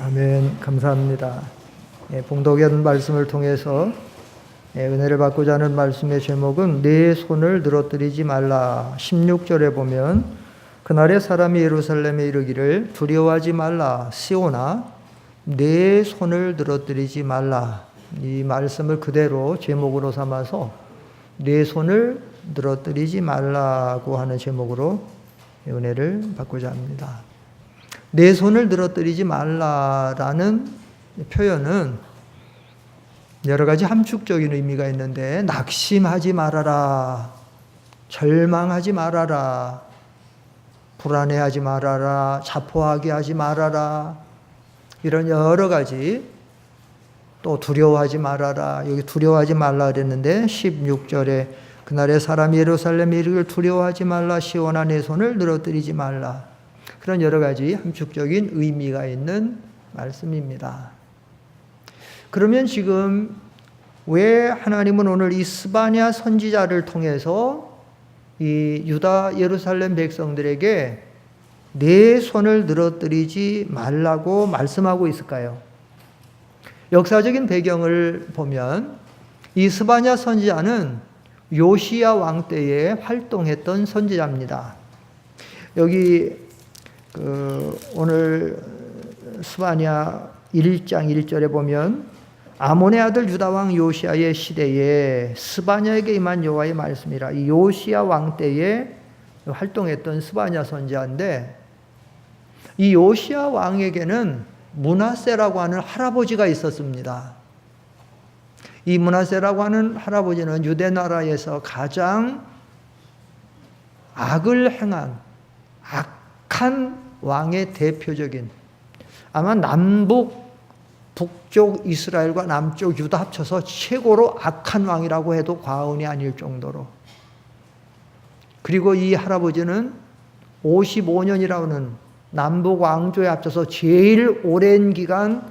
아멘. 감사합니다. 봉독한 말씀을 통해서 은혜를 받고자 하는 말씀의 제목은 내 손을 늘어뜨리지 말라. 16절에 보면 그날에 사람이 예루살렘에 이르기를 두려워하지 말라. 시온아 내 손을 늘어뜨리지 말라. 이 말씀을 그대로 제목으로 삼아서 내 손을 늘어뜨리지 말라고 하는 제목으로 은혜를 받고자 합니다. 내 손을 늘어뜨리지 말라라는 표현은 여러 가지 함축적인 의미가 있는데, 낙심하지 말아라, 절망하지 말아라, 불안해하지 말아라, 자포하게 하지 말아라, 이런 여러 가지, 또 두려워하지 말아라, 여기 두려워하지 말라 그랬는데 16절에 그날에 사람이 예루살렘에 이르기를 두려워하지 말라. 시온아 내 손을 늘어뜨리지 말라. 그런 여러 가지 함축적인 의미가 있는 말씀입니다. 그러면 지금 왜 하나님은 오늘 이 스바냐 선지자를 통해서 이 유다 예루살렘 백성들에게 내 손을 늘어뜨리지 말라고 말씀하고 있을까요? 역사적인 배경을 보면 이 스바냐 선지자는 요시야 왕 때에 활동했던 선지자입니다. 여기 오늘 스바냐 1장 1절에 보면 아몬의 아들 유다 왕 요시야의 시대에 스바냐에게 임한 여호와의 말씀이라. 이 요시야 왕 때에 활동했던 스바냐 선지자인데, 이 요시야 왕에게는 므낫세라고 하는 할아버지가 있었습니다. 이 므낫세라고 하는 할아버지는 유대 나라에서 가장 악을 행한 악한 왕의 대표적인, 아마 남북 북쪽 이스라엘과 남쪽 유다 합쳐서 최고로 악한 왕이라고 해도 과언이 아닐 정도로. 그리고 이 할아버지는 55년이라고 하는 남북 왕조에 합쳐서 제일 오랜 기간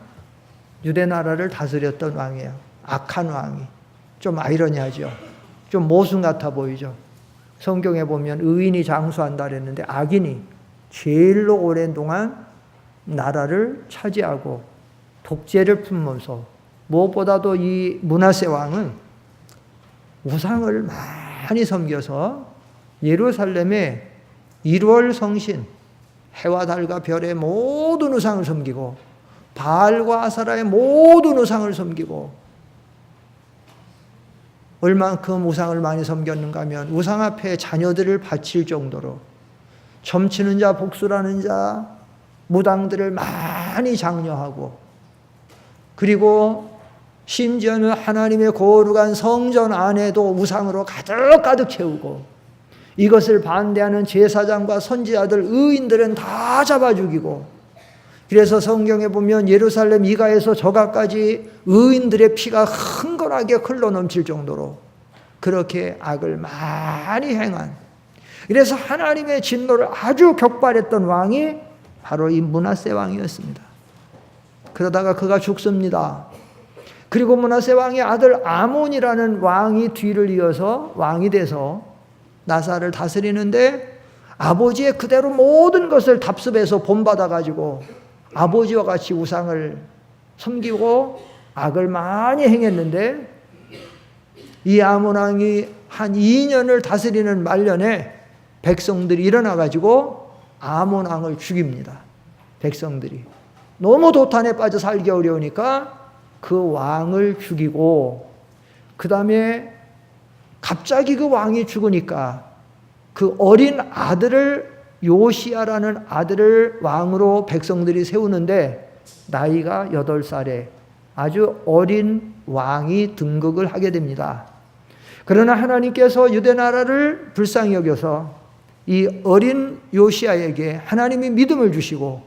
유대 나라를 다스렸던 왕이에요. 악한 왕이. 좀 아이러니하죠. 좀 모순 같아 보이죠. 성경에 보면 의인이 장수한다 그랬는데 악인이 제일로 오랜 동안 나라를 차지하고 독재를 품으면서, 무엇보다도 이 므낫세 왕은 우상을 많이 섬겨서 예루살렘의 1월 성신, 해와 달과 별의 모든 우상을 섬기고 바알과 아사라의 모든 우상을 섬기고, 얼만큼 우상을 많이 섬겼는가 하면 우상 앞에 자녀들을 바칠 정도로 점치는 자, 복수라는 자, 무당들을 많이 장려하고, 그리고 심지어는 하나님의 거룩한 성전 안에도 우상으로 가득 채우고, 이것을 반대하는 제사장과 선지자들, 의인들은 다 잡아 죽이고, 그래서 성경에 보면 예루살렘 이가에서 저가까지 의인들의 피가 흥건하게 흘러넘칠 정도로 그렇게 악을 많이 행한, 그래서 하나님의 진노를 아주 격발했던 왕이 바로 이 므낫세 왕이었습니다. 그러다가 그가 죽습니다. 그리고 므낫세 왕의 아들 아몬이라는 왕이 뒤를 이어서 왕이 돼서 나사를 다스리는데, 아버지의 그대로 모든 것을 답습해서 본받아가지고 아버지와 같이 우상을 섬기고 악을 많이 행했는데, 이 아몬 왕이 한 2년을 다스리는 말년에 백성들이 일어나가지고 아몬 왕을 죽입니다. 백성들이 너무 도탄에 빠져 살기 어려우니까 그 왕을 죽이고, 그 다음에 갑자기 그 왕이 죽으니까 그 어린 아들을, 요시야라는 아들을 왕으로 백성들이 세우는데, 나이가 8살에 아주 어린 왕이 등극을 하게 됩니다. 그러나 하나님께서 유대 나라를 불쌍히 여겨서 이 어린 요시야에게 하나님이 믿음을 주시고,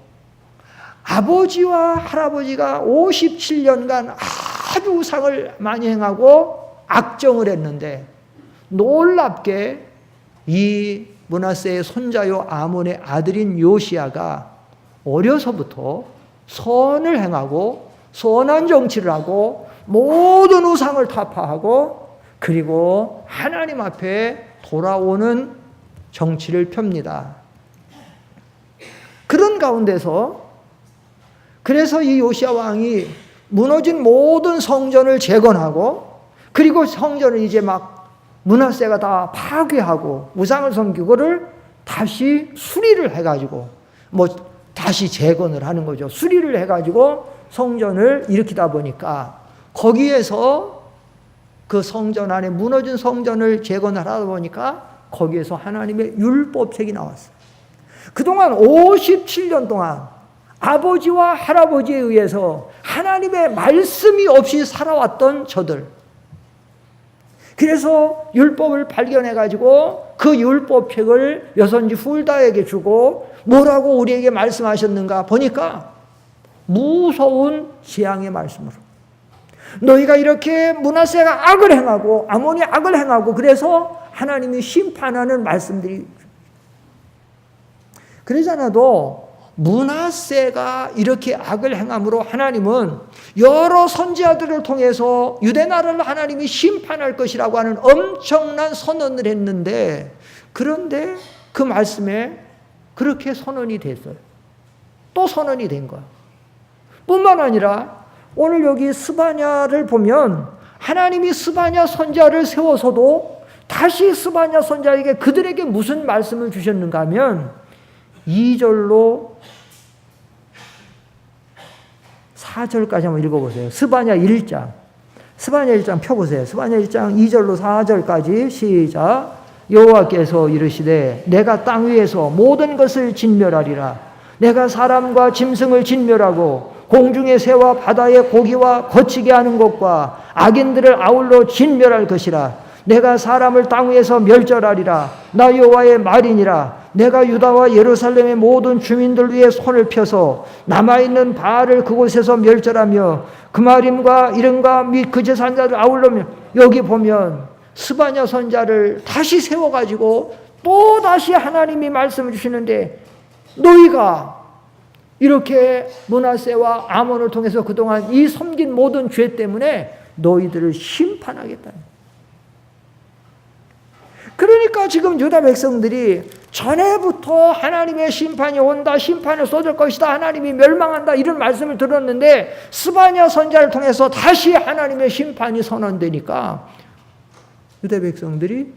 아버지와 할아버지가 57년간 아주 우상을 많이 행하고 악정을 했는데, 놀랍게 이 므낫세의 손자요 아몬의 아들인 요시야가 어려서부터 선을 행하고 선한 정치를 하고 모든 우상을 타파하고, 그리고 하나님 앞에 돌아오는 정치를 펴니다. 그런 가운데서 그래서 이 요시야 왕이 무너진 모든 성전을 재건하고, 그리고 성전을 이제 막 므낫세가 다 파괴하고 우상을 섬기고 그거를 다시 수리를 해가지고 다시 재건을 하는 거죠. 수리를 해가지고 성전을 일으키다 보니까 거기에서 그 성전 안에 무너진 성전을 재건을 하다 보니까 거기에서 하나님의 율법책이 나왔어요. 그동안 57년 동안 아버지와 할아버지에 의해서 하나님의 말씀이 없이 살아왔던 저들. 그래서 율법을 발견해가지고 그 율법책을 여선지 훌다에게 주고 뭐라고 우리에게 말씀하셨는가 보니까 무서운 재앙의 말씀으로. 너희가 이렇게 므낫세가 악을 행하고 아몬이 악을 행하고 그래서 하나님이 심판하는 말씀들이. 그러잖아도 므낫세가 이렇게 악을 행함으로 하나님은 여러 선지자들을 통해서 유대 나라를 하나님이 심판할 것이라고 하는 엄청난 선언을 했는데, 그런데 그 말씀에 그렇게 선언이 됐어요. 또 선언이 된 거야. 뿐만 아니라 오늘 여기 스바냐를 보면 하나님이 스바냐 선지자를 세워서도 다시 스바냐 선지자에게 그들에게 무슨 말씀을 주셨는가 하면 2절로 4절까지 한번 읽어보세요. 스바냐 1장. 스바냐 1장 펴보세요. 스바냐 1장 2절로 4절까지 시작. 여호와께서 이르시되 내가 땅 위에서 모든 것을 진멸하리라. 내가 사람과 짐승을 진멸하고 공중의 새와 바다의 고기와 거치게 하는 것과 악인들을 아울러 진멸할 것이라. 내가 사람을 땅 위에서 멸절하리라. 나 여호와의 말이니라. 내가 유다와 예루살렘의 모든 주민들 위에 손을 펴서 남아있는 바알을 그곳에서 멸절하며 그마림과 이름과 및 그 제사장들을 아울러며. 여기 보면 스바냐 선자를 다시 세워가지고 또 다시 하나님이 말씀을 주시는데, 너희가 이렇게 므낫세와 아몬을 통해서 그동안 이 섬긴 모든 죄 때문에 너희들을 심판하겠다. 그러니까 지금 유다 백성들이 전에부터 하나님의 심판이 온다, 심판을 쏟을 것이다, 하나님이 멸망한다 이런 말씀을 들었는데 스바냐 선지자를 통해서 다시 하나님의 심판이 선언되니까 유다 백성들이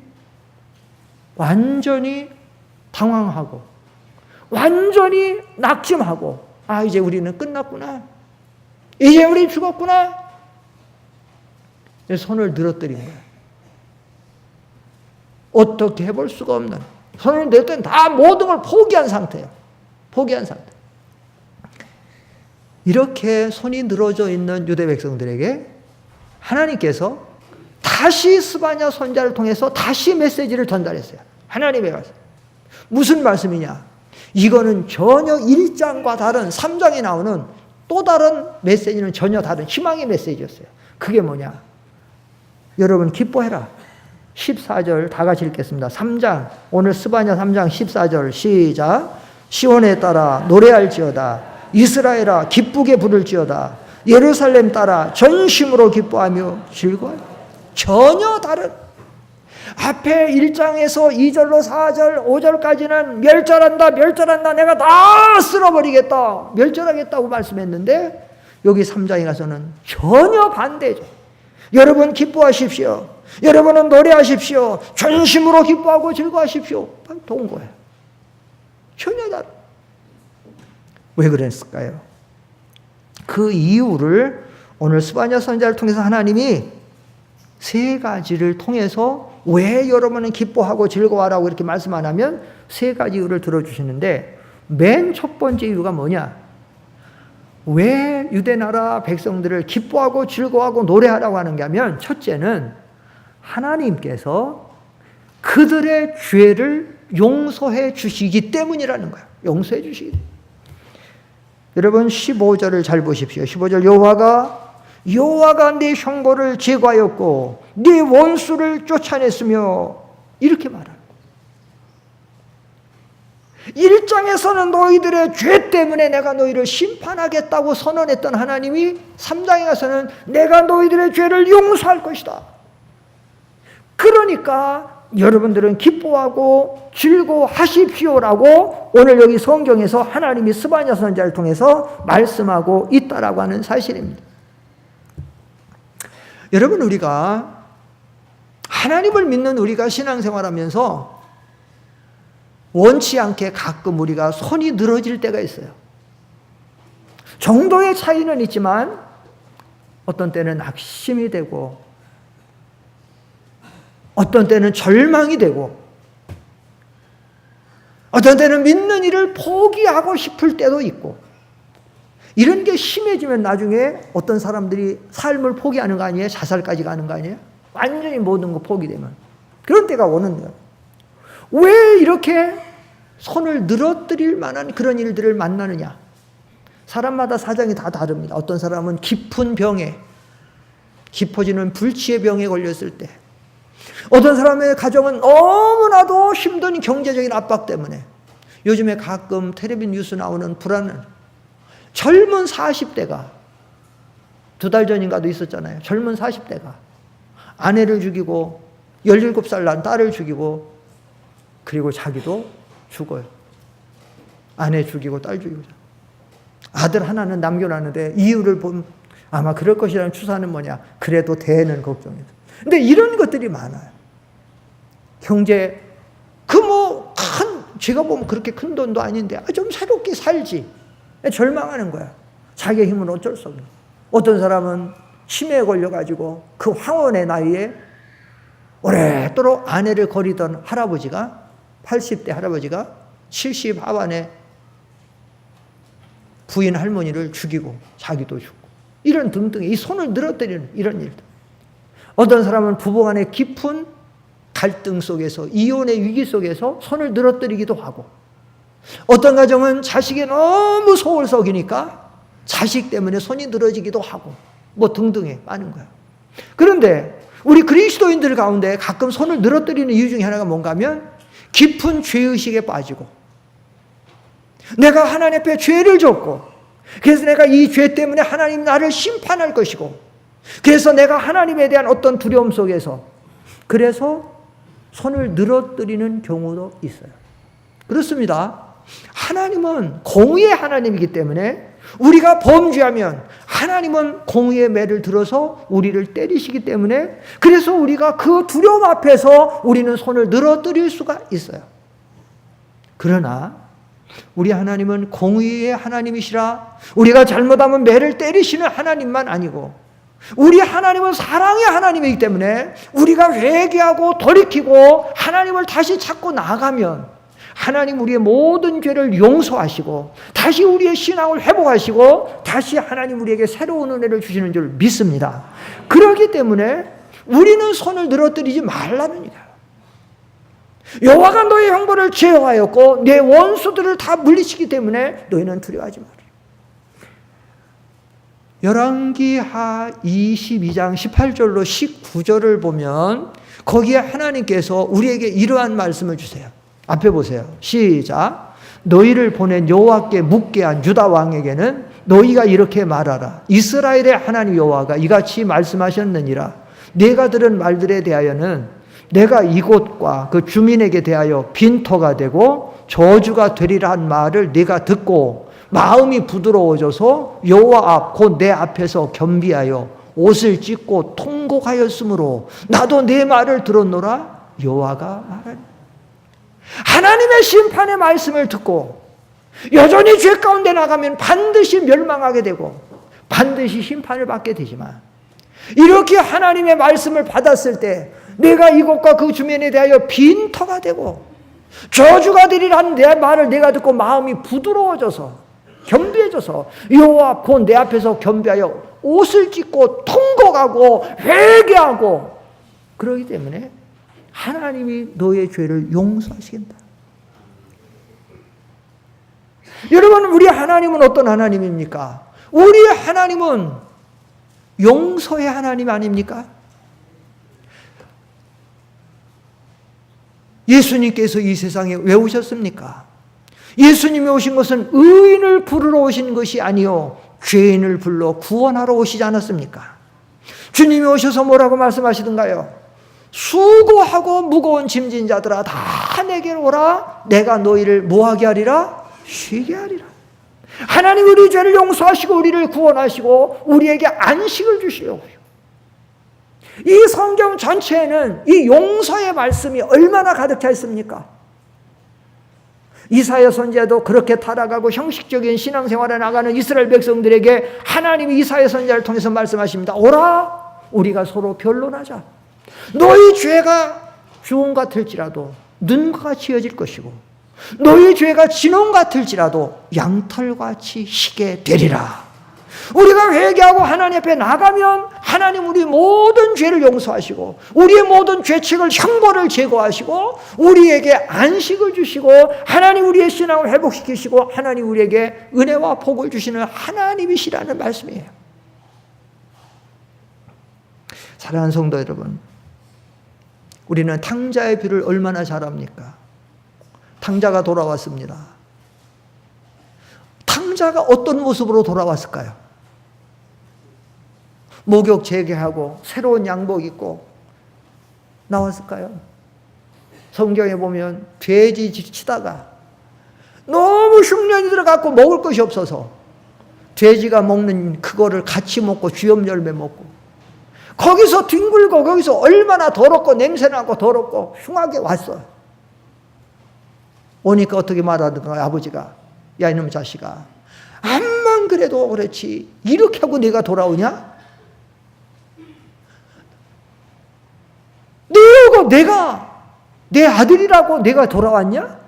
완전히 당황하고 완전히 낙심하고, 아 이제 우리는 끝났구나, 이제 우리 죽었구나, 손을 늘어뜨린 거예요. 어떻게 해볼 수가 없는, 손을 낼 때는 다 모든 걸 포기한 상태예요. 포기한 상태. 이렇게 손이 늘어져 있는 유대 백성들에게 하나님께서 다시 스바냐 선지자를 통해서 다시 메시지를 전달했어요. 하나님의 말씀. 무슨 말씀이냐? 이거는 전혀 1장과 다른 3장에 나오는 또 다른 메시지는 전혀 다른 희망의 메시지였어요. 그게 뭐냐? 여러분 기뻐해라. 14절 다 같이 읽겠습니다. 3장, 오늘 스바냐 3장 14절 시작. 시온에 따라 노래할지어다. 이스라엘아 기쁘게 부를지어다. 예루살렘 따라 전심으로 기뻐하며 즐거워하라. 전혀 다른, 앞에 1장에서 2절로 4절 5절까지는 멸절한다 멸절한다, 내가 다 쓸어버리겠다 멸절하겠다고 말씀했는데 여기 3장에 가서는 전혀 반대죠. 여러분 기뻐하십시오. 여러분은 노래하십시오. 전심으로 기뻐하고 즐거워하십시오. 온 거예요. 전혀 다른. 왜 그랬을까요? 그 이유를 오늘 스바냐 선지자를 통해서 하나님이 세 가지를 통해서 왜 여러분은 기뻐하고 즐거워하라고 이렇게 말씀 안 하면 세 가지 이유를 들어주시는데, 맨 첫 번째 이유가 뭐냐? 왜 유대나라 백성들을 기뻐하고 즐거워하고 노래하라고 하는가 하면, 첫째는 하나님께서 그들의 죄를 용서해 주시기 때문이라는 거예요. 용서해 주시기 때문에. 여러분 15절을 잘 보십시오. 15절 여호와가 네 형벌을 제거하였고 네 원수를 쫓아냈으며 이렇게 말합니다. 1장에서는 너희들의 죄 때문에 내가 너희를 심판하겠다고 선언했던 하나님이 3장에 가서는 내가 너희들의 죄를 용서할 것이다. 그러니까 여러분들은 기뻐하고 즐거워하십시오라고 오늘 여기 성경에서 하나님이 스바냐 선지자를 통해서 말씀하고 있다라고 하는 사실입니다. 여러분, 우리가 하나님을 믿는 우리가 신앙생활하면서 원치 않게 가끔 우리가 손이 늘어질 때가 있어요. 정도의 차이는 있지만 어떤 때는 낙심이 되고 어떤 때는 절망이 되고 어떤 때는 믿는 일을 포기하고 싶을 때도 있고, 이런 게 심해지면 나중에 어떤 사람들이 삶을 포기하는 거 아니에요? 자살까지 가는 거 아니에요? 완전히 모든 거 포기되면 그런 때가 오는 거예요. 왜 이렇게 손을 늘어뜨릴 만한 그런 일들을 만나느냐? 사람마다 사정이 다 다릅니다. 어떤 사람은 깊은 병에, 깊어지는 불치의 병에 걸렸을 때, 어떤 사람의 가정은 너무나도 힘든 경제적인 압박 때문에, 요즘에 가끔 텔레비전 뉴스 나오는 불안한 젊은 40대가 2달 전인가도 있었잖아요. 젊은 40대가 아내를 죽이고 17살 난 딸을 죽이고 그리고 자기도 죽어요. 아내 죽이고 딸 죽이고. 아들 하나는 남겨놨는데 이유를 보면 아마 그럴 것이라는 추사는 뭐냐? 그래도 대는 걱정이죠. 근데 이런 것들이 많아요. 경제, 제가 보면 그렇게 큰 돈도 아닌데, 좀 새롭게 살지. 절망하는 거야. 자기의 힘은 어쩔 수 없는. 어떤 사람은 치매에 걸려가지고 그 황혼의 나이에 오랫도록 아내를 거리던 할아버지가, 80대 할아버지가 70 하반에 부인 할머니를 죽이고 자기도 죽고, 이런 등등의 이 손을 늘어뜨리는 이런 일들. 어떤 사람은 부부간의 깊은 갈등 속에서, 이혼의 위기 속에서 손을 늘어뜨리기도 하고, 어떤 가정은 자식이 너무 속을 썩이니까 자식 때문에 손이 늘어지기도 하고, 뭐 등등의 많은 거야. 그런데 우리 그리스도인들 가운데 가끔 손을 늘어뜨리는 이유 중에 하나가 뭔가 하면 깊은 죄의식에 빠지고, 내가 하나님 앞에 죄를 졌고, 그래서 내가 이 죄 때문에 하나님 나를 심판할 것이고, 그래서 내가 하나님에 대한 어떤 두려움 속에서 그래서 손을 늘어뜨리는 경우도 있어요. 그렇습니다. 하나님은 공의의 하나님이기 때문에 우리가 범죄하면 하나님은 공의의 매를 들어서 우리를 때리시기 때문에, 그래서 우리가 그 두려움 앞에서 우리는 손을 늘어뜨릴 수가 있어요. 그러나 우리 하나님은 공의의 하나님이시라, 우리가 잘못하면 매를 때리시는 하나님만 아니고 우리 하나님은 사랑의 하나님이기 때문에 우리가 회개하고 돌이키고 하나님을 다시 찾고 나아가면 하나님 우리의 모든 죄를 용서하시고 다시 우리의 신앙을 회복하시고 다시 하나님 우리에게 새로운 은혜를 주시는 줄 믿습니다. 그렇기 때문에 우리는 손을 늘어뜨리지 말라는 거예요. 여호와가 너의 형벌을 제어하였고 내 원수들을 다 물리치기 때문에 너희는 두려워하지 마라. 열왕기하 22장 18절로 19절을 보면 거기에 하나님께서 우리에게 이러한 말씀을 주세요. 앞에 보세요. 시작. 너희를 보낸 여호와께 묻게 한 유다 왕에게는 너희가 이렇게 말하라. 이스라엘의 하나님 여호와가 이같이 말씀하셨느니라. 내가 들은 말들에 대하여는 내가 이곳과 그 주민에게 대하여 빈터가 되고 저주가 되리라 한 말을 네가 듣고 마음이 부드러워져서 여호와 앞 곧 내 앞에서 겸비하여 옷을 찢고 통곡하였으므로 나도 내 말을 들었노라. 여호와가 말하니, 하나님의 심판의 말씀을 듣고 여전히 죄 가운데 나가면 반드시 멸망하게 되고 반드시 심판을 받게 되지만, 이렇게 하나님의 말씀을 받았을 때 내가 이곳과 그 주민에 대하여 빈터가 되고 저주가 되리라는 내 말을 내가 듣고 마음이 부드러워져서 겸비해져서 여호와 곧 내 앞에서 겸비하여 옷을 찢고 통곡하고 회개하고, 그러기 때문에 하나님이 너의 죄를 용서하시겠다. 여러분, 우리 하나님은 어떤 하나님입니까? 우리 하나님은 용서의 하나님 아닙니까? 예수님께서 이 세상에 왜 오셨습니까? 예수님이 오신 것은 의인을 부르러 오신 것이 아니요 죄인을 불러 구원하러 오시지 않았습니까? 주님이 오셔서 뭐라고 말씀하시던가요? 수고하고 무거운 짐진 자들아 다 내게로 오라. 내가 너희를 뭐하게 하리라? 쉬게 하리라. 하나님 우리 죄를 용서하시고 우리를 구원하시고 우리에게 안식을 주시려고 해요. 이 성경 전체에는 이 용서의 말씀이 얼마나 가득 차 있습니까? 이사야 선지자도 그렇게 타락하고 형식적인 신앙생활에 나가는 이스라엘 백성들에게 하나님이 이사야 선지자를 통해서 말씀하십니다. 오라, 우리가 서로 변론하자. 너희 죄가 주홍 같을지라도 눈과 같이 이어질 것이고 너희 죄가 진홍 같을지라도 양털같이 희게 되리라. 우리가 회개하고 하나님 앞에 나가면 하나님 우리 모든 죄를 용서하시고 우리의 모든 죄책을 형벌을 제거하시고 우리에게 안식을 주시고 하나님 우리의 신앙을 회복시키시고 하나님 우리에게 은혜와 복을 주시는 하나님이시라는 말씀이에요. 사랑하는 성도 여러분, 우리는 탕자의 비를 얼마나 잘 압니까? 탕자가 돌아왔습니다. 탕자가 어떤 모습으로 돌아왔을까요? 목욕 재개하고 새로운 양복 입고 나왔을까요? 성경에 보면 돼지 치다가 너무 흉년이 들어갖고 먹을 것이 없어서 돼지가 먹는 그거를 같이 먹고 쥐염 열매 먹고 거기서 뒹굴고 거기서 얼마나 더럽고 냄새나고 더럽고 흉하게 왔어요. 오니까 어떻게 말하던가 아버지가 야 이놈 자식아 암만 그래도 그렇지 이렇게 하고 네가 돌아오냐? 내가 내 아들이라고 내가 돌아왔냐?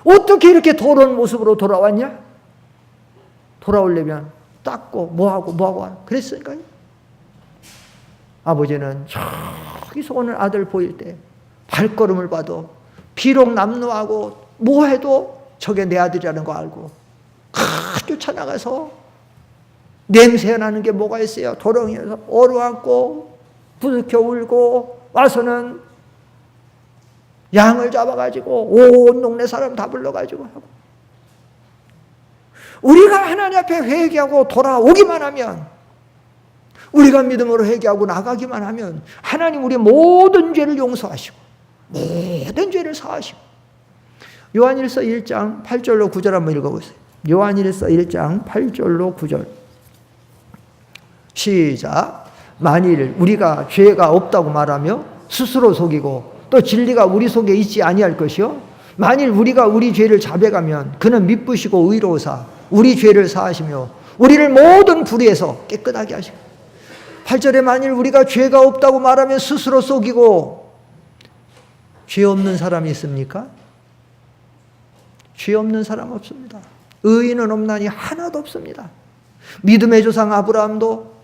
어떻게 이렇게 더러운 모습으로 돌아왔냐? 돌아오려면 닦고 뭐하고 그랬으니까요. 아버지는 저기서 오는 아들 보일 때 발걸음을 봐도 비록 남루하고 뭐해도 저게 내 아들이라는 거 알고 쫓아나가서 냄새 나는 게 뭐가 있어요? 도롱이에서 어루앉고 부득혀 울고 와서는 양을 잡아가지고 온 동네 사람 다 불러가지고 하고 우리가 하나님 앞에 회개하고 돌아오기만 하면 우리가 믿음으로 회개하고 나가기만 하면 하나님 우리 모든 죄를 용서하시고 모든 죄를 사하시고 요한일서 1장 8절로 9절 한번 읽어보세요. 요한일서 1장 8절로 9절 시작. 만일 우리가 죄가 없다고 말하며 스스로 속이고 또 진리가 우리 속에 있지 아니할 것이요 만일 우리가 우리 죄를 자백하면 그는 미쁘시고 의로우사 우리 죄를 사하시며 우리를 모든 불의에서 깨끗하게 하시고 8절에 만일 우리가 죄가 없다고 말하면 스스로 속이고 죄 없는 사람이 있습니까? 죄 없는 사람 없습니다. 의인은 없나니 하나도 없습니다. 믿음의 조상 아브라함도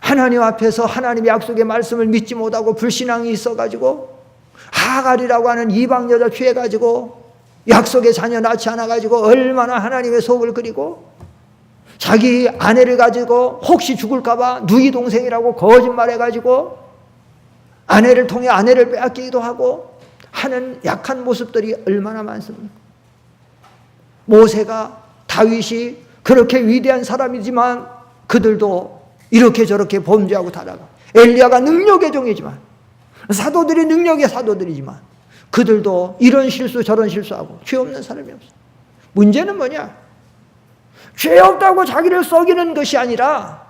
하나님 앞에서 하나님의 약속의 말씀을 믿지 못하고 불신앙이 있어가지고 하갈이라고 하는 이방 여자 취해가지고 약속의 자녀 낳지 않아가지고 얼마나 하나님의 속을 그리고 자기 아내를 가지고 혹시 죽을까봐 누이 동생이라고 거짓말해가지고 아내를 통해 아내를 빼앗기기도 하고 하는 약한 모습들이 얼마나 많습니까? 모세가 다윗이 그렇게 위대한 사람이지만 그들도 이렇게 저렇게 범죄하고 타락하고 엘리야가 능력의 종이지만 사도들이 능력의 사도들이지만 그들도 이런 실수 저런 실수하고 죄 없는 사람이 없어. 문제는 뭐냐? 죄 없다고 자기를 속이는 것이 아니라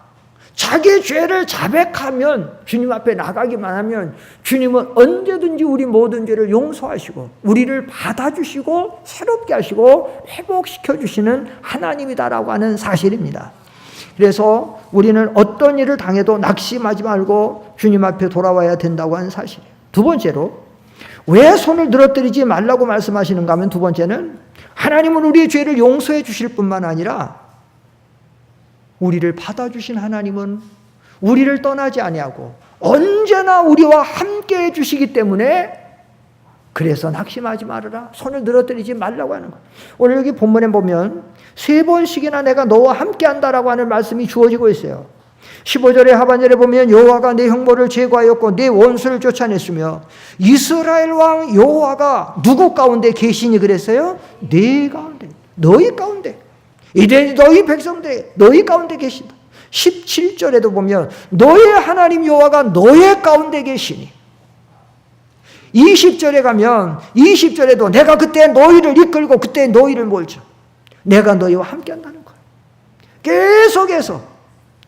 자기 죄를 자백하면 주님 앞에 나가기만 하면 주님은 언제든지 우리 모든 죄를 용서하시고 우리를 받아주시고 새롭게 하시고 회복시켜 주시는 하나님이다라고 하는 사실입니다. 그래서 우리는 어떤 일을 당해도 낙심하지 말고 주님 앞에 돌아와야 된다고 하는 사실이에요. 두 번째로 왜 손을 늘어뜨리지 말라고 말씀하시는가 하면 두 번째는 하나님은 우리의 죄를 용서해 주실 뿐만 아니라 우리를 받아주신 하나님은 우리를 떠나지 아니하고 언제나 우리와 함께 해주시기 때문에 그래서 낙심하지 말아라. 손을 늘어뜨리지 말라고 하는 거예요. 오늘 여기 본문에 보면 3번씩이나 내가 너와 함께 한다라고 하는 말씀이 주어지고 있어요. 15절의 하반절에 보면 여호와가 내 형벌을 제거하였고 내 원수를 쫓아냈으며 이스라엘 왕 여호와가 누구 가운데 계시니 그랬어요? 네 가운데, 너희 가운데. 이제 너희 백성들 너희 가운데 계신다. 17절에도 보면 너의 하나님 여호와가 너의 가운데 계시니 20절에 가면 20절에도 내가 그때 너희를 이끌고 그때 너희를 몰죠. 내가 너희와 함께 한다는 거예요. 계속해서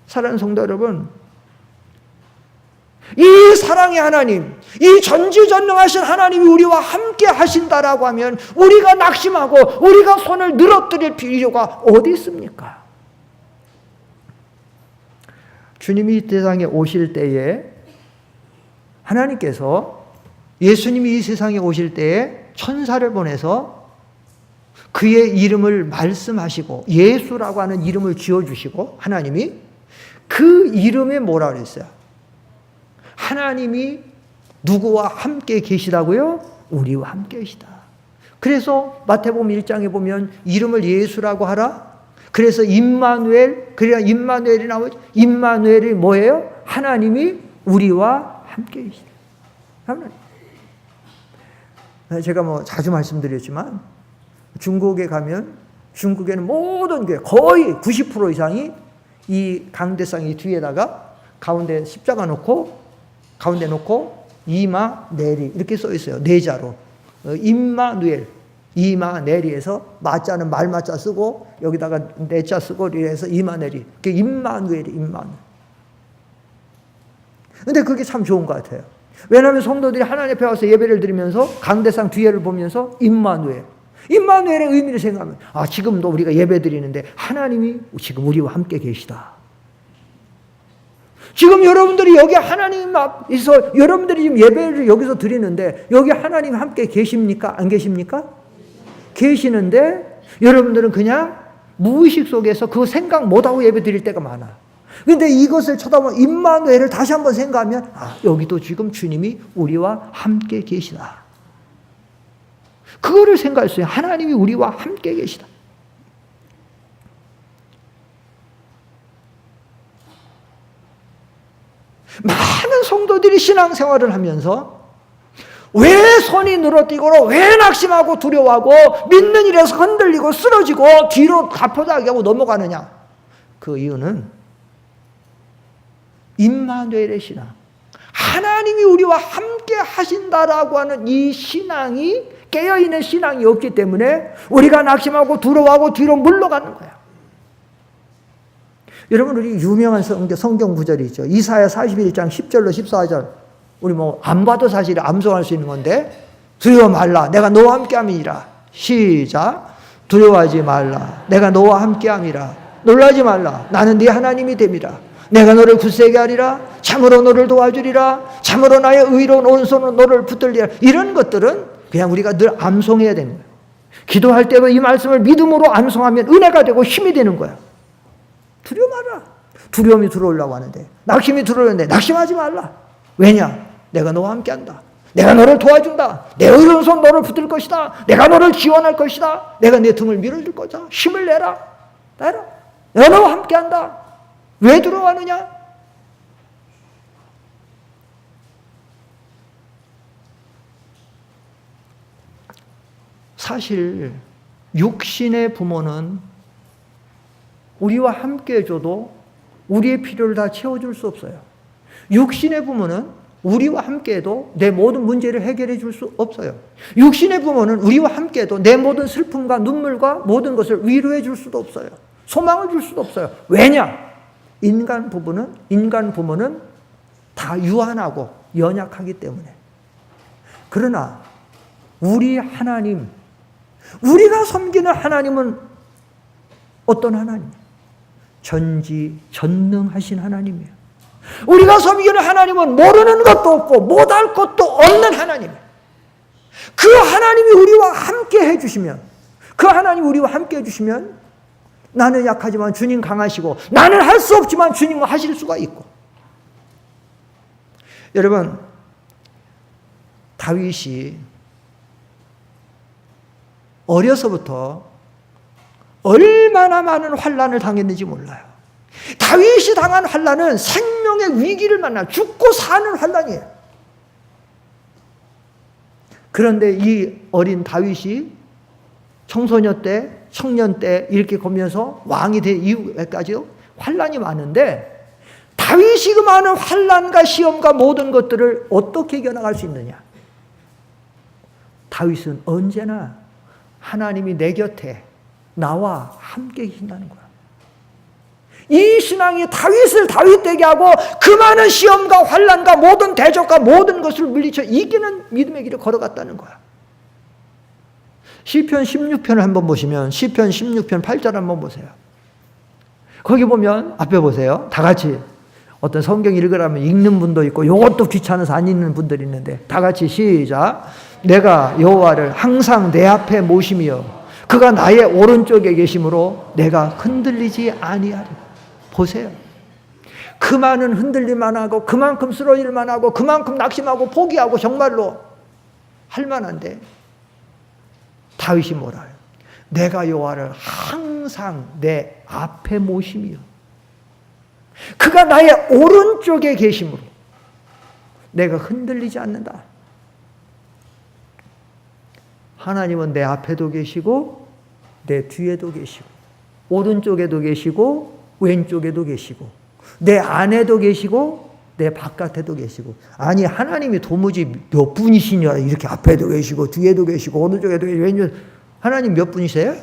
사랑하는 성도 여러분, 이 사랑의 하나님, 이 전지전능하신 하나님이 우리와 함께 하신다라고 하면 우리가 낙심하고 우리가 손을 늘어뜨릴 필요가 어디 있습니까? 주님이 이 세상에 오실 때에 하나님께서 예수님이 이 세상에 오실 때에 천사를 보내서 그의 이름을 말씀하시고 예수라고 하는 이름을 지어주시고 하나님이 그 이름에 뭐라 그랬어요? 하나님이 누구와 함께 계시다고요? 우리와 함께 계시다. 그래서 마태복음 1장에 보면 이름을 예수라고 하라. 그래서 임마누엘, 그래야 임마누엘이 나오죠. 임마누엘이 뭐예요? 하나님이 우리와 함께 계시다. 하나님. 제가 뭐 자주 말씀드렸지만 중국에 가면 중국에는 모든 게 거의 90% 이상이 이 강대상 뒤에다가 가운데 십자가 놓고 가운데 놓고 이마 네리 이렇게 써 있어요. 네자로 임마누엘 이마네리에서 마자는 말마자 쓰고 여기다가 네자 쓰고 이래서 이마네리 그게 임마누엘이 임마누엘. 근데 그게 참 좋은 것 같아요. 왜냐하면 성도들이 하나님 앞에 와서 예배를 드리면서 강대상 뒤에를 보면서 임마누엘 임마누엘의 의미를 생각하면 아 지금도 우리가 예배 드리는데 하나님이 지금 우리와 함께 계시다. 지금 여러분들이 여기 하나님 앞에서 여러분들이 지금 예배를 여기서 드리는데 여기 하나님 함께 계십니까? 안 계십니까? 계시는데 여러분들은 그냥 무의식 속에서 그 생각 못하고 예배 드릴 때가 많아. 근데 이것을 쳐다보면 임마누엘을 다시 한번 생각하면 아 여기도 지금 주님이 우리와 함께 계시다. 그거를 생각했어요. 하나님이 우리와 함께 계시다. 많은 성도들이 신앙생활을 하면서 왜 손이 늘어뜨고 왜 낙심하고 두려워하고 믿는 일에서 흔들리고 쓰러지고 뒤로 가포자기 하고 넘어가느냐. 그 이유는 임마누엘의 신앙, 하나님이 우리와 함께 하신다라고 하는 이 신앙이 깨어있는 신앙이 없기 때문에 우리가 낙심하고 두려워하고 뒤로 물러가는 거야. 여러분 우리 유명한 성경 구절이 있죠. 이사야 41장 10절로 14절. 우리 뭐 안 봐도 사실 암송할 수 있는 건데 두려워 말라 내가 너와 함께함이니라. 시작. 두려워하지 말라 내가 너와 함께함이라. 놀라지 말라 나는 네 하나님이 됨이라. 내가 너를 굳세게 하리라. 참으로 너를 도와주리라. 참으로 나의 의로운 오른손으로 너를 붙들리라. 이런 것들은 그냥 우리가 늘 암송해야 되는 거예요. 기도할 때도 이 말씀을 믿음으로 암송하면 은혜가 되고 힘이 되는 거야. 두려워 말라. 두려움이 들어오려고 하는데 낙심이 들어오는데 낙심하지 말라. 왜냐? 내가 너와 함께한다. 내가 너를 도와준다. 내 의로운 손 너를 붙들 것이다. 내가 너를 지원할 것이다. 내가 내 등을 밀어줄 거다. 힘을 내라. 내라. 내가 너와 함께한다. 왜 들어가느냐? 사실 육신의 부모는 우리와 함께 해줘도 우리의 필요를 다 채워줄 수 없어요. 육신의 부모는 우리와 함께 해도 내 모든 문제를 해결해 줄 수 없어요. 육신의 부모는 우리와 함께 해도 내 모든 슬픔과 눈물과 모든 것을 위로해 줄 수도 없어요. 소망을 줄 수도 없어요. 왜냐? 인간 부모는 다 유한하고 연약하기 때문에. 그러나 우리 하나님, 우리가 섬기는 하나님은 어떤 하나님? 전지전능하신 하나님이에요. 우리가 섬기는 하나님은 모르는 것도 없고 못할 것도 없는 하나님이에요. 그 하나님이 우리와 함께 해주시면, 그 하나님이 우리와 함께 해주시면 나는 약하지만 주님 강하시고 나는 할 수 없지만 주님은 하실 수가 있고. 여러분, 다윗이 어려서부터 얼마나 많은 환난을 당했는지 몰라요. 다윗이 당한 환난은 생명의 위기를 만나 죽고 사는 환난이에요. 그런데 이 어린 다윗이 청소년 때, 청년 때 이렇게 거면서 왕이 된 이후까지요 환난이 많은데 다윗이 그 많은 환난과 시험과 모든 것들을 어떻게 이겨나갈 수 있느냐? 다윗은 언제나 하나님이 내 곁에 나와 함께 계신다는 거야. 이 신앙이 다윗을 다윗되게 하고 그 많은 시험과 환난과 모든 대적과 모든 것을 물리쳐 이기는 믿음의 길을 걸어갔다는 거야. 시편 16편을 한번 보시면 시편 16편 8절 한번 보세요. 거기 보면 앞에 보세요. 다 같이 어떤 성경 읽으라면 읽는 분도 있고 이것도 귀찮아서 안 읽는 분들이 있는데 다 같이 시작. 내가 여호와를 항상 내 앞에 모시며 그가 나의 오른쪽에 계심으로 내가 흔들리지 아니하리. 보세요. 그 많은 흔들릴만 하고 그만큼 쓰러질만 하고 그만큼 낙심하고 포기하고 정말로 할 만한데 다윗이 뭐라 해요? 내가 여호와를 항상 내 앞에 모시며 그가 나의 오른쪽에 계심으로 내가 흔들리지 않는다. 하나님은 내 앞에도 계시고 내 뒤에도 계시고 오른쪽에도 계시고 왼쪽에도 계시고 내 안에도 계시고 내 바깥에도 계시고. 아니 하나님이 도무지 몇 분이시냐 이렇게 앞에도 계시고 뒤에도 계시고 오른쪽에도 계시고 왼쪽. 하나님 몇 분이세요?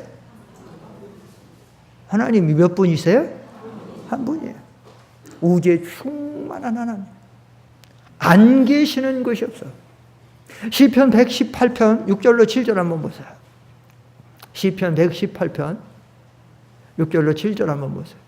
하나님이 몇 분이세요? 한 분이에요. 우주에 충만한 하나님. 안 계시는 것이 없어요. 시편 118편 6절로 7절 한번 보세요. 시편 118편 6절로 7절 한번 보세요.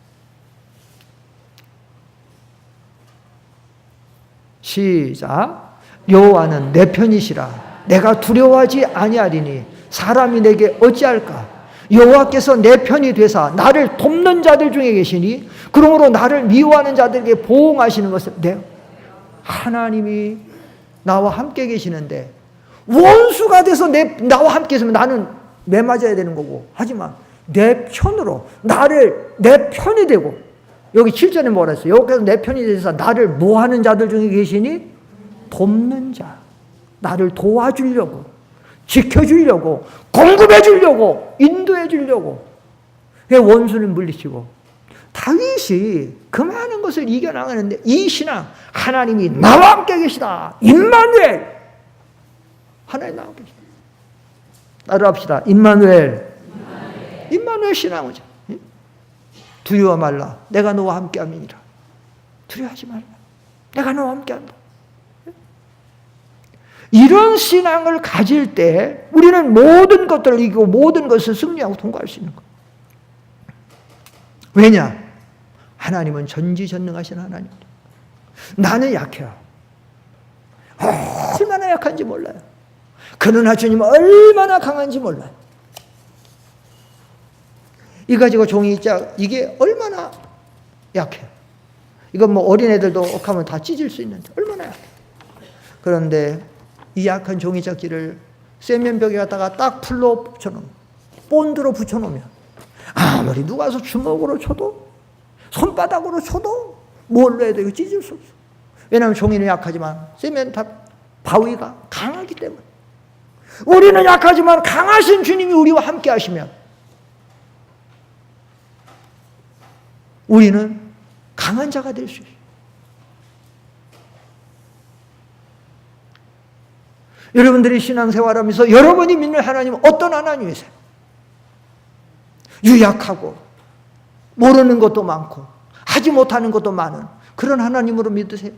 시작. 여호와는 내 편이시라. 내가 두려워하지 아니하리니 사람이 내게 어찌할까. 여호와께서 내 편이 되사 나를 돕는 자들 중에 계시니 그러므로 나를 미워하는 자들에게 보응하시는 것은 내 하나님이 나와 함께 계시는데 원수가 돼서 나와 함께 있으면 나는 매 맞아야 되는 거고. 하지만 내 편으로 나를 내 편이 되고 여기 7절에 뭐라 했어요? 여호와께서 내 편이 되셔서 나를 뭐하는 자들 중에 계시니 돕는 자. 나를 도와주려고 지켜주려고 공급해주려고 인도해주려고 원수는 물리치고. 다윗이 그 많은 것을 이겨나가는데 이 신앙 하나님이 나와 함께 계시다. 임마누엘. 하나님 나와 계시다. 따라합시다. 임마누엘. 임마누엘 신앙이죠. 두려워 말라. 내가 너와 함께 함이니라. 두려워하지 말라. 내가 너와 함께 한다. 이런 신앙을 가질 때 우리는 모든 것들을 이기고 모든 것을 승리하고 통과할 수 있는 거예요. 왜냐? 하나님은 전지전능하신 하나님입니다. 나는 약해요. 얼마나 약한지 몰라요. 그러나 주님은 얼마나 강한지 몰라요. 이 가지고 종이짝 이게 얼마나 약해요. 이건 뭐 어린애들도 하면 다 찢을 수 있는데 얼마나 약해요. 그런데 이 약한 종이짝지를 쇠면벽에 갖다가 딱 풀로 붙여놓으면 본드로 붙여놓으면 아무리 누가 와서 주먹으로 쳐도 손바닥으로 쳐도 뭘로 해도 이거 찢을 수 없어. 왜냐하면 종이는 약하지만 쇠면 바위가 강하기 때문에. 우리는 약하지만 강하신 주님이 우리와 함께 하시면 우리는 강한 자가 될 수 있어요. 여러분들이 신앙생활하면서 여러분이 믿는 하나님은 어떤 하나님이세요? 유약하고 모르는 것도 많고 하지 못하는 것도 많은 그런 하나님으로 믿으세요?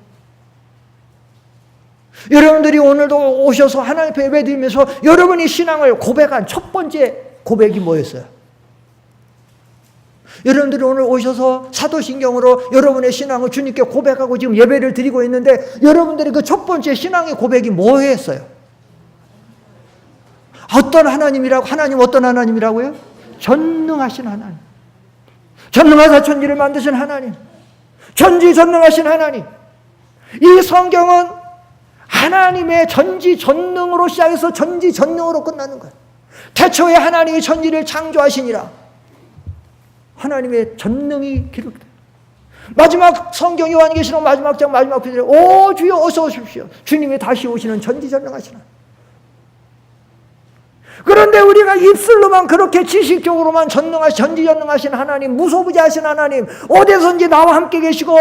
여러분들이 오늘도 오셔서 하나님 앞에 예배드리면서 여러분이 신앙을 고백한 첫 번째 고백이 뭐였어요? 여러분들이 오늘 오셔서 사도신경으로 여러분의 신앙을 주님께 고백하고 지금 예배를 드리고 있는데 여러분들이 그 첫 번째 신앙의 고백이 뭐였어요? 어떤 하나님이라고? 하나님 어떤 하나님이라고요? 전능하신 하나님. 전능하사 천지를 만드신 하나님. 전지전능하신 하나님. 이 성경은 하나님의 전지전능으로 시작해서 전지전능으로 끝나는 거예요. 태초에 하나님이 천지를 창조하시니라. 하나님의 전능이 기록돼요. 마지막 성경 요한계시록 마지막 장 마지막 표절에 오 주여 어서 오십시오. 주님이 다시 오시는 전지전능하신 하나님. 그런데 우리가 입술로만 그렇게 지식적으로만 전지전능하신 하나님, 무소부지하신 하나님, 어디선지 나와 함께 계시고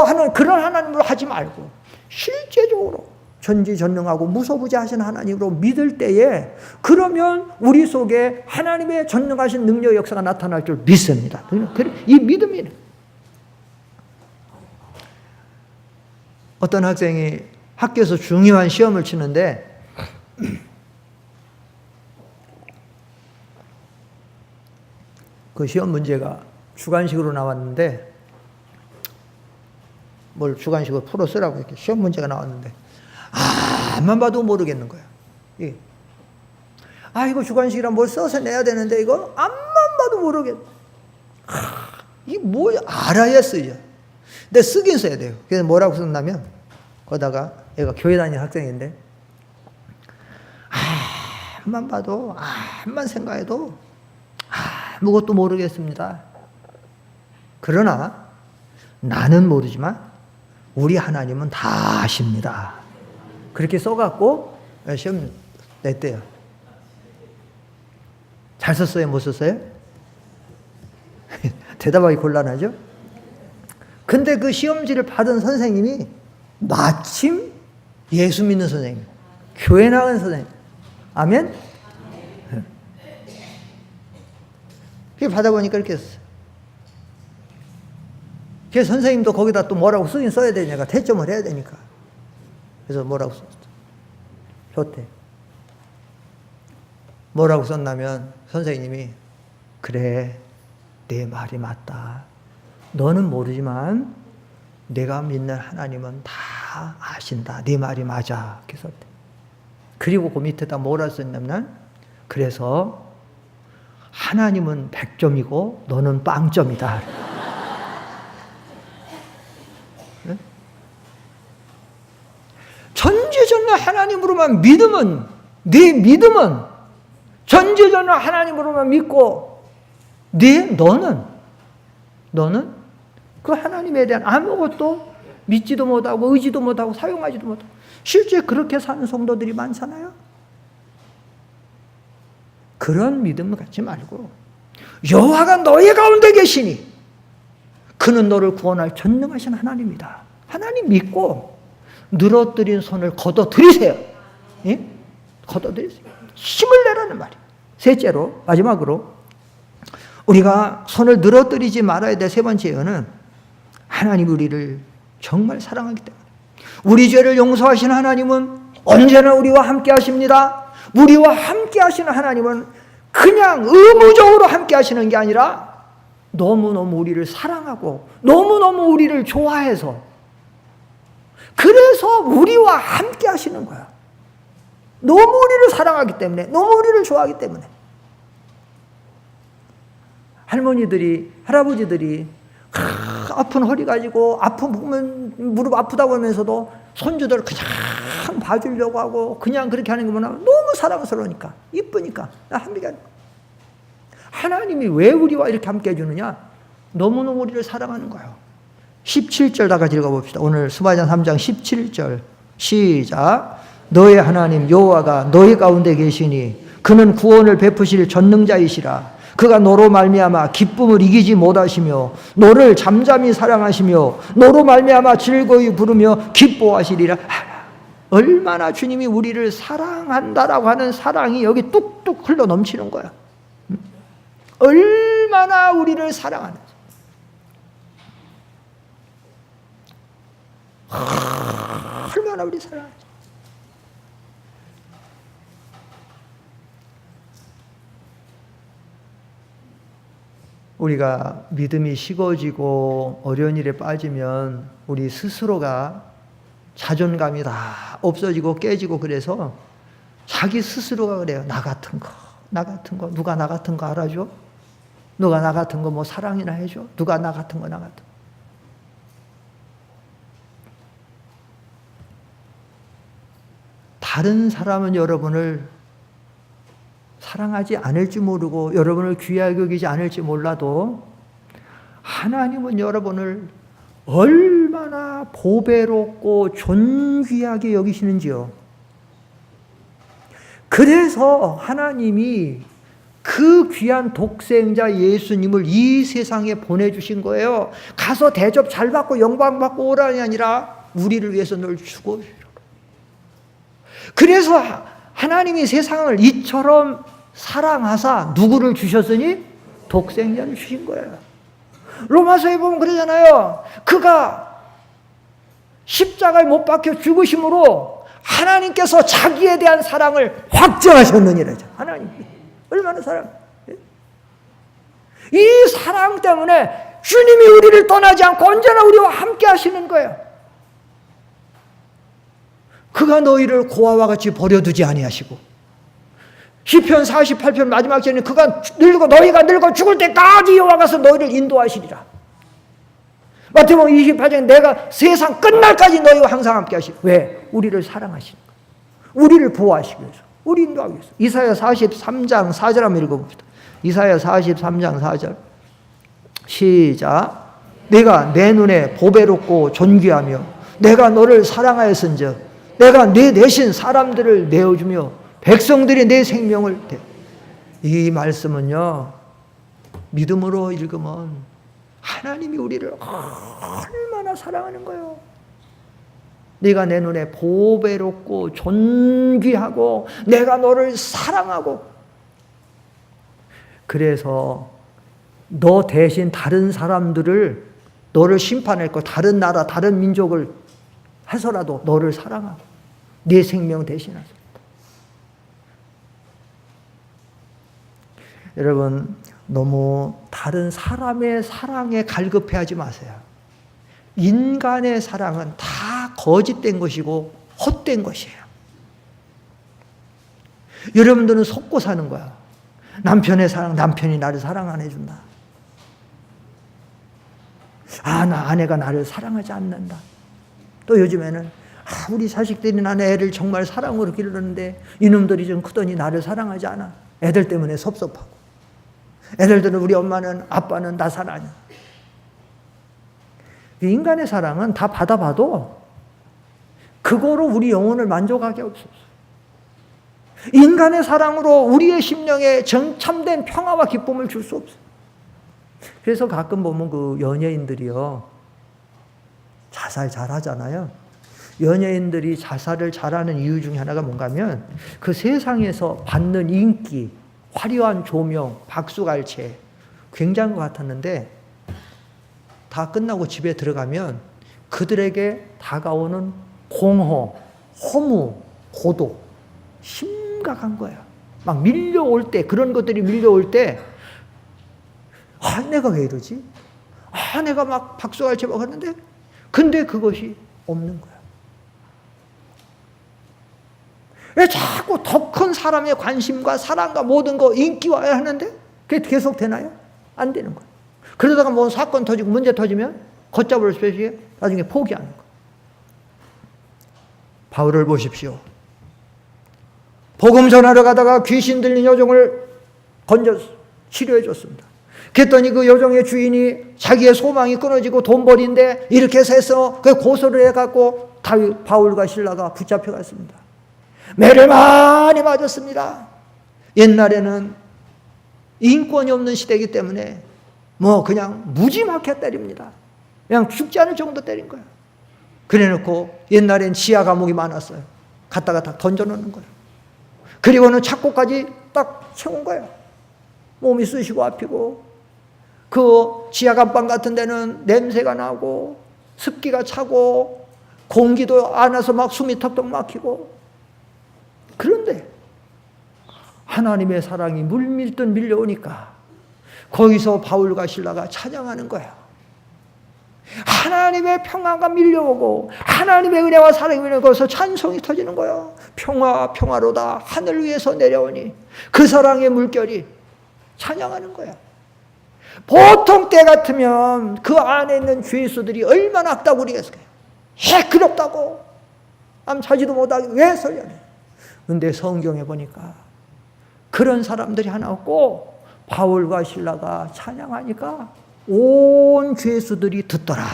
하는 그런 하나님으로 하지 말고 실제적으로 전지전능하고 무소부지하신 하나님으로 믿을 때에, 그러면 우리 속에 하나님의 전능하신 능력 역사가 나타날 줄 믿습니다. 이 믿음이에요. 어떤 학생이 학교에서 중요한 시험을 치는데 그 시험 문제가 주관식으로 나왔는데, 뭘 주관식으로 풀어 쓰라고 이렇게 시험 문제가 나왔는데 앞만 봐도 모르겠는 거야. 예. 이거 주관식이라 뭘 써서 내야 되는데 이거 앞만 봐도 모르겠. 이게 뭐야? 알아야 쓰죠. 근데 쓰긴 써야 돼요. 그래서 뭐라고 썼냐면, 거다가 얘가 교회 다니는 학생인데 앞만 봐도, 앞만 생각해도 아무것도 모르겠습니다. 그러나 나는 모르지만 우리 하나님은 다 아십니다. 그렇게 써갖고 시험 냈대요. 잘 썼어요? 못 썼어요? 대답하기 곤란하죠? 근데 그 시험지를 받은 선생님이 마침 예수 믿는 선생님, 교회 나간 선생님. 아멘? 그게 받아보니까 이렇게 썼어요. 그래서 선생님도 거기다 또 뭐라고 쓰긴 써야 되니까, 채점을 해야 되니까. 그래서 뭐라고 썼어? 효태. 뭐라고 썼냐면, 선생님이, 그래, 내 말이 맞다. 너는 모르지만 내가 믿는 하나님은 다 아신다. 네 말이 맞아. 이렇게 썼대. 그리고 그 밑에다 뭐라 썼냐면, 그래서 하나님은 100점이고 너는 빵점이다. 네? 전지전능 하나님으로만 믿으면, 네 믿음은 전지전능 하나님으로만 믿고, 너는 그 하나님에 대한 아무것도 믿지도 못하고 의지도 못하고 사용하지도 못하고, 실제 그렇게 사는 성도들이 많잖아요. 그런 믿음을 갖지 말고, 여호와가 너희 가운데 계시니 그는 너를 구원할 전능하신 하나님이다. 하나님 믿고 늘어뜨린 손을 걷어들이세요. 예? 걷어들이세요. 힘을 내라는 말이에요. 셋째로, 마지막으로 우리가 손을 늘어뜨리지 말아야 될 세 번째 예언은, 하나님 우리를 정말 사랑하기 때문에. 우리 죄를 용서하시는 하나님은 언제나 우리와 함께 하십니다. 우리와 함께 하시는 하나님은 그냥 의무적으로 함께 하시는 게 아니라 너무너무 우리를 사랑하고 너무너무 우리를 좋아해서, 그래서 우리와 함께 하시는 거야. 너무 우리를 사랑하기 때문에, 너무 우리를 좋아하기 때문에. 할머니들이, 할아버지들이 아픈 허리 가지고, 아픈 무릎 아프다고 하면서도 손주들을 그냥 봐주려고 하고, 그냥 그렇게 하는 게 뭐냐, 너무 사랑스러우니까, 이쁘니까, 함께 하는 거야. 하나님이 왜 우리와 이렇게 함께 해주느냐? 너무너무 우리를 사랑하는 거예요. 17절 다 같이 읽어봅시다. 오늘 스바냐 3장 17절 시작. 너의 하나님 여호와가 너희 가운데 계시니 그는 구원을 베푸실 전능자이시라. 그가 너로 말미암아 기쁨을 이기지 못하시며 너를 잠잠히 사랑하시며 너로 말미암아 즐거이 부르며 기뻐하시리라. 얼마나 주님이 우리를 사랑한다라고 하는 사랑이 여기 뚝뚝 흘러 넘치는 거야. 얼마나 우리를 사랑하는지. 얼마나 우리 사랑하는지. 우리가 믿음이 식어지고 어려운 일에 빠지면 우리 스스로가 자존감이 다 없어지고 깨지고, 그래서 자기 스스로가 그래요. 나 같은 거, 누가 나 같은 거 알아줘? 누가 나 같은 거 뭐 사랑이나 해줘? 누가 나 같은 거, 나 같은 거. 다른 사람은 여러분을 사랑하지 않을지 모르고 여러분을 귀하게 여기지 않을지 몰라도, 하나님은 여러분을 얼마나 보배롭고 존귀하게 여기시는지요. 그래서 하나님이 그 귀한 독생자 예수님을 이 세상에 보내주신 거예요. 가서 대접 잘 받고 영광 받고 오라는 게 아니라 우리를 위해서 늘 죽어주시라고. 그래서 하나님이 세상을 이처럼 사랑하사 누구를 주셨으니? 독생자를 주신 거예요. 로마서에 보면 그러잖아요. 그가 십자가에 못 박혀 죽으심으로 하나님께서 자기에 대한 사랑을 확증하셨느니라. 하나님 얼마나 사랑. 이 사랑 때문에 주님이 우리를 떠나지 않고 언제나 우리와 함께 하시는 거예요. 그가 너희를 고아와 같이 버려두지 아니하시고, 시편 48편 마지막 절에는 그가 너희가 늙어 죽을 때까지 여호와께서 너희를 인도하시리라. 마태복음 28장에 내가 세상 끝날까지 너희와 항상 함께 하시리. 왜? 우리를 사랑하시는 거예요. 우리를 보호하시기 위해서, 우리 인도하기 위해서. 이사야 43장 4절 한번 읽어봅시다. 이사야 43장 4절 시작. 내가 내 눈에 보배롭고 존귀하며 내가 너를 사랑하였은즉 내가 네 대신 사람들을 내어주며 백성들이 내 생명을 이 말씀은요, 믿음으로 읽으면 하나님이 우리를 얼마나 사랑하는 거예요. 네가 내 눈에 보배롭고 존귀하고 내가 너를 사랑하고, 그래서 너 대신 다른 사람들을, 너를 심판할 거 다른 나라 다른 민족을 해서라도 너를 사랑하고 네 생명 대신하셨다. 여러분, 너무 다른 사람의 사랑에 갈급해하지 마세요. 인간의 사랑은 다 거짓된 것이고 헛된 것이에요. 여러분들은 속고 사는 거야. 남편의 사랑, 남편이 나를 사랑 안 해준다. 나 아내가 나를 사랑하지 않는다. 또 요즘에는 우리 자식들이 나는 애를 정말 사랑으로 기르는데 이놈들이 좀 크더니 나를 사랑하지 않아. 애들 때문에 섭섭하고. 애들들은 우리 엄마는 아빠는 나 사랑하냐. 인간의 사랑은 다 받아봐도 그거로 우리 영혼을 만족하게 없어요. 인간의 사랑으로 우리의 심령에 참된 평화와 기쁨을 줄 수 없어요. 그래서 가끔 보면 그 연예인들이요, 자살 잘 하잖아요. 연예인들이 자살을 잘하는 이유 중에 하나가 뭔가 하면 그 세상에서 받는 인기, 화려한 조명, 박수갈채 굉장한 것 같았는데 다 끝나고 집에 들어가면 그들에게 다가오는 공허, 허무, 고독 심각한 거예요. 막 밀려올 때, 그런 것들이 밀려올 때 내가 왜 이러지? 내가 막 박수갈채 막 하는데 근데 그것이 없는 거야. 왜 자꾸 더 큰 사람의 관심과 사랑과 모든 거 인기와야 하는데 그게 계속 되나요? 안 되는 거예요. 그러다가 뭐 사건 터지고 문제 터지면 걷잡을 수 없이 나중에 포기하는 거예요. 바울을 보십시오. 복음 전하러 가다가 귀신 들린 여종을 건져 치료해 줬습니다. 그랬더니 그 여종의 주인이 자기의 소망이 끊어지고 돈벌이인데 이렇게 해서 그 고소를 해갖고 바울과 실라가 붙잡혀 갔습니다. 매를 많이 맞았습니다. 옛날에는 인권이 없는 시대이기 때문에 뭐 그냥 무지막게 때립니다. 그냥 죽지 않을 정도 때린 거예요. 그래놓고 옛날엔 지하 감옥이 많았어요. 갖다가 다 던져놓는 거예요. 그리고는 착고까지 딱 채운 거예요. 몸이 쑤시고 아프고 그 지하 감방 같은 데는 냄새가 나고 습기가 차고 공기도 안 와서 막 숨이 턱턱 막히고. 그런데 하나님의 사랑이 물밀듯 밀려오니까 거기서 바울과 실라가 찬양하는 거야. 하나님의 평화가 밀려오고 하나님의 은혜와 사랑이 밀려오고서 찬송이 터지는 거예요. 평화 평화로다 하늘 위에서 내려오니 그 사랑의 물결이 찬양하는 거야. 보통 때 같으면 그 안에 있는 죄수들이 얼마나 악다구리겠어요. 그렇다고 자지도 못하게 왜 설려내. 근데 성경에 보니까 그런 사람들이 하나 없고 바울과 실라가 찬양하니까 온 죄수들이 듣더라.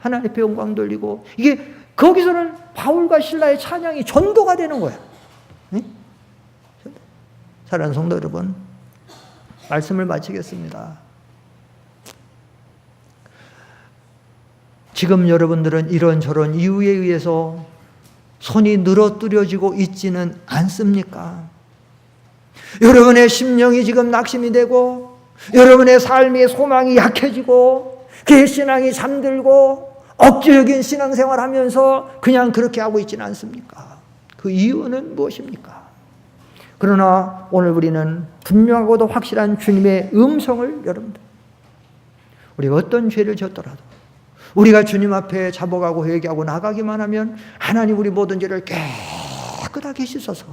하나님의 영광 돌리고 이게 거기서는 바울과 실라의 찬양이 전도가 되는 거야. 사랑하는 성도 여러분, 말씀을 마치겠습니다. 지금 여러분들은 이런저런 이유에 의해서 손이 늘어뜨려지고 있지는 않습니까? 여러분의 심령이 지금 낙심이 되고 여러분의 삶의 소망이 약해지고 개신앙이 잠들고 억지적인 신앙생활 하면서 그냥 그렇게 하고 있지는 않습니까? 그 이유는 무엇입니까? 그러나 오늘 우리는 분명하고도 확실한 주님의 음성을 여러분들, 우리가 어떤 죄를 졌더라도 우리가 주님 앞에 잡아가고 회개하고 나가기만 하면 하나님 우리 모든 죄를 깨끗하게 씻어서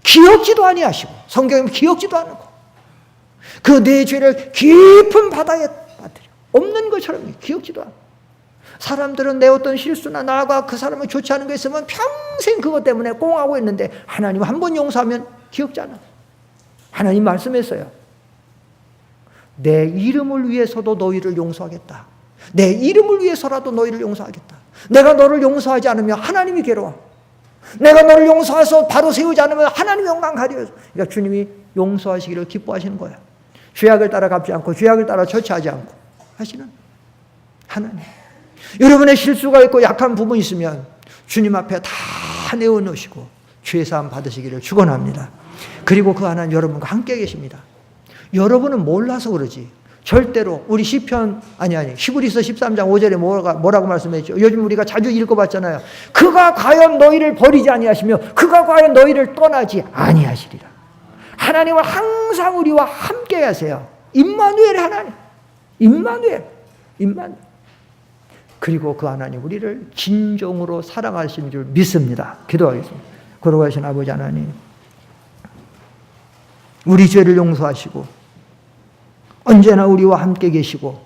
기억지도 아니하시고, 성경에 기억지도 않고 그 내 죄를 깊은 바다에 빠뜨려 없는 것처럼 기억지도 않고, 사람들은 내 어떤 실수나 나가 그 사람을 좋지 않은 거 있으면 평생 그것 때문에 꽁하고 있는데 하나님 한 번 용서하면 기억지 않아. 하나님 말씀했어요. 내 이름을 위해서도 너희를 용서하겠다. 내 이름을 위해서라도 너희를 용서하겠다. 내가 너를 용서하지 않으면 하나님이 괴로워. 내가 너를 용서해서 바로 세우지 않으면 하나님이 영광 가려요. 그러니까 주님이 용서하시기를 기뻐하시는 거야. 죄악을 따라 갚지 않고 죄악을 따라 처치하지 않고 하시는 하나님. 여러분의 실수가 있고 약한 부분이 있으면 주님 앞에 다 내어놓으시고 죄사함 받으시기를 축원합니다. 그리고 그 하나님 여러분과 함께 계십니다. 여러분은 몰라서 그러지. 절대로 우리 시편 히브리서 13장 5절에 뭐라고 말씀했죠? 요즘 우리가 자주 읽어봤잖아요. 그가 과연 너희를 버리지 아니하시며 그가 과연 너희를 떠나지 아니하시리라. 하나님은 항상 우리와 함께 하세요. 임마누엘 하나님. 임마누엘. 그리고 그 하나님 우리를 진정으로 사랑하시는 줄 믿습니다. 기도하겠습니다. 거룩하신 아버지 하나님, 우리 죄를 용서하시고 언제나 우리와 함께 계시고